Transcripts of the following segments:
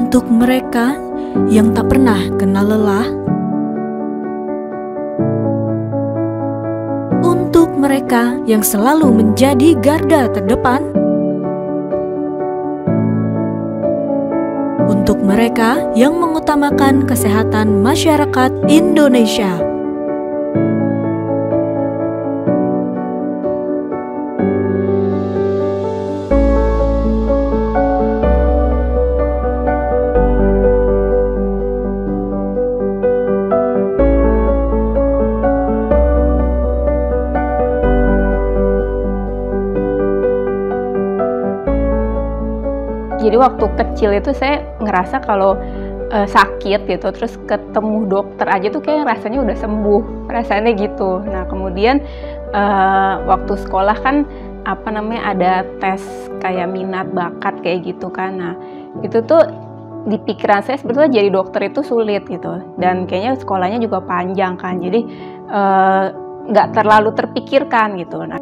untuk mereka yang tak pernah kenal lelah, untuk mereka yang selalu menjadi garda terdepan, untuk mereka yang mengutamakan kesehatan masyarakat Indonesia. Jadi waktu kecil itu saya ngerasa kalau sakit gitu, terus ketemu dokter aja tuh kayak rasanya udah sembuh, rasanya gitu. Nah kemudian waktu sekolah kan ada tes kayak minat bakat kayak gitu kan. Nah itu tuh di pikiran saya sebetulnya jadi dokter itu sulit gitu, dan kayaknya sekolahnya juga panjang kan, jadi nggak terlalu terpikirkan gitu. Nah,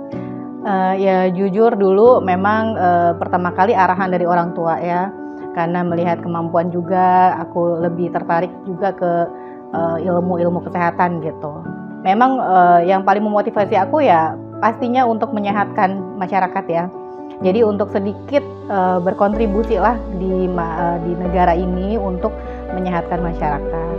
ya jujur dulu memang pertama kali arahan dari orang tua ya, karena melihat kemampuan juga aku lebih tertarik juga ke ilmu-ilmu kesehatan gitu. Memang yang paling memotivasi aku ya pastinya untuk menyehatkan masyarakat ya. Jadi untuk sedikit berkontribusi lah di negara ini untuk menyehatkan masyarakat.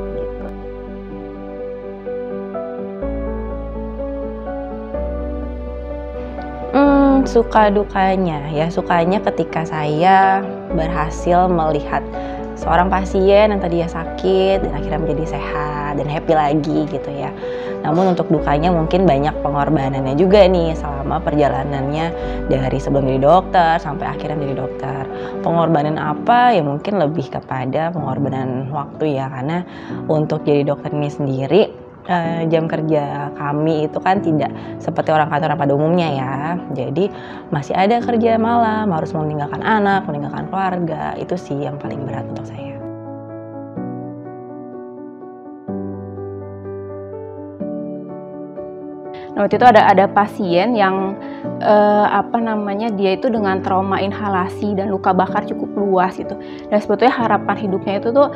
Suka dukanya ya, sukanya ketika saya berhasil melihat seorang pasien yang tadinya sakit dan akhirnya menjadi sehat dan happy lagi gitu ya. Namun untuk dukanya mungkin banyak pengorbanannya juga nih selama perjalanannya dari sebelum jadi dokter sampai akhirnya menjadi dokter. Pengorbanan apa? Ya mungkin lebih kepada pengorbanan waktu ya, karena untuk jadi dokter ini sendiri jam kerja kami itu kan tidak seperti orang kantoran pada umumnya ya. Jadi masih ada kerja malam, harus meninggalkan anak, meninggalkan keluarga. Itu sih yang paling berat untuk saya. Nah, waktu itu ada pasien yang dia itu dengan trauma inhalasi dan luka bakar cukup luas gitu. Dan sebetulnya harapan hidupnya itu tuh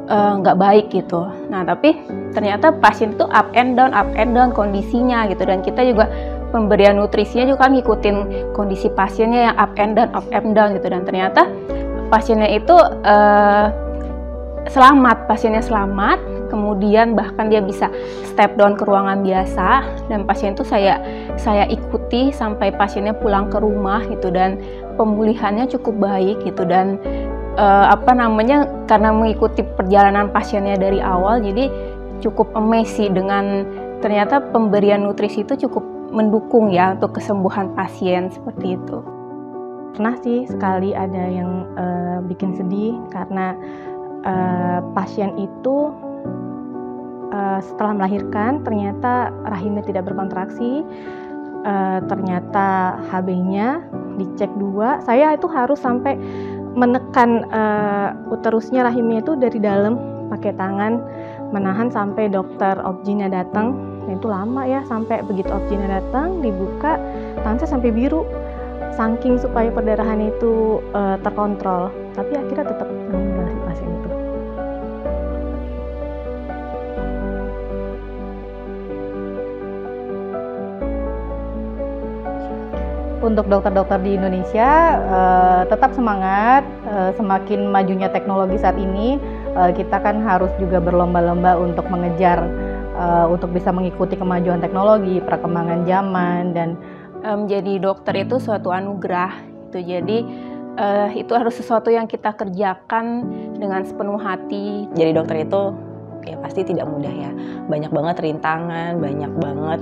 nggak baik gitu. Nah tapi ternyata pasien itu up and down kondisinya gitu, dan kita juga pemberian nutrisinya juga kan ngikutin kondisi pasiennya yang up and down gitu, dan ternyata pasiennya itu pasiennya selamat, kemudian bahkan dia bisa step down ke ruangan biasa, dan pasien itu saya ikuti sampai pasiennya pulang ke rumah gitu, dan pemulihannya cukup baik gitu. Dan karena mengikuti perjalanan pasiennya dari awal, jadi cukup amazing dengan ternyata pemberian nutrisi itu cukup mendukung ya untuk kesembuhan pasien seperti itu. Pernah sih sekali ada yang bikin sedih karena pasien itu setelah melahirkan ternyata rahimnya tidak berkontraksi, ternyata HB-nya dicek 2, saya itu harus sampai menekan uterusnya, rahimnya itu dari dalam pakai tangan, menahan sampai dokter obgynnya datang. Nah, itu lama ya, sampai begitu obgynnya datang dibuka tangan saya sampai biru, saking supaya perdarahan itu terkontrol. Tapi akhirnya tetap meninggal si pasien itu. Untuk dokter-dokter di Indonesia tetap semangat, semakin majunya teknologi saat ini, kita kan harus juga berlomba-lomba untuk mengejar, untuk bisa mengikuti kemajuan teknologi, perkembangan zaman, dan menjadi dokter itu suatu anugerah gitu. Jadi itu harus sesuatu yang kita kerjakan dengan sepenuh hati. Jadi dokter itu ya pasti tidak mudah ya, banyak banget rintangan, banyak banget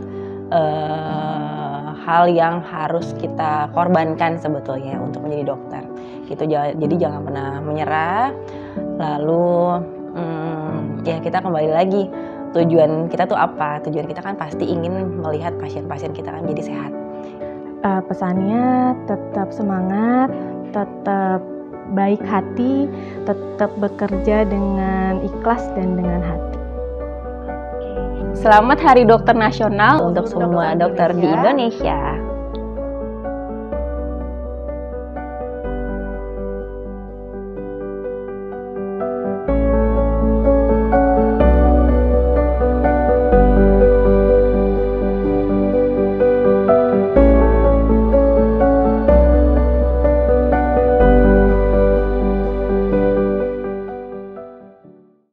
hal yang harus kita korbankan sebetulnya untuk menjadi dokter gitu. Jadi jangan pernah menyerah. Lalu ya kita kembali lagi, tujuan kita tuh apa? Tujuan kita kan pasti ingin melihat pasien-pasien kita kan jadi sehat. Pesannya tetap semangat, tetap baik hati, tetap bekerja dengan ikhlas dan dengan hati. Selamat Hari Dokter Nasional untuk semua dokter di Indonesia.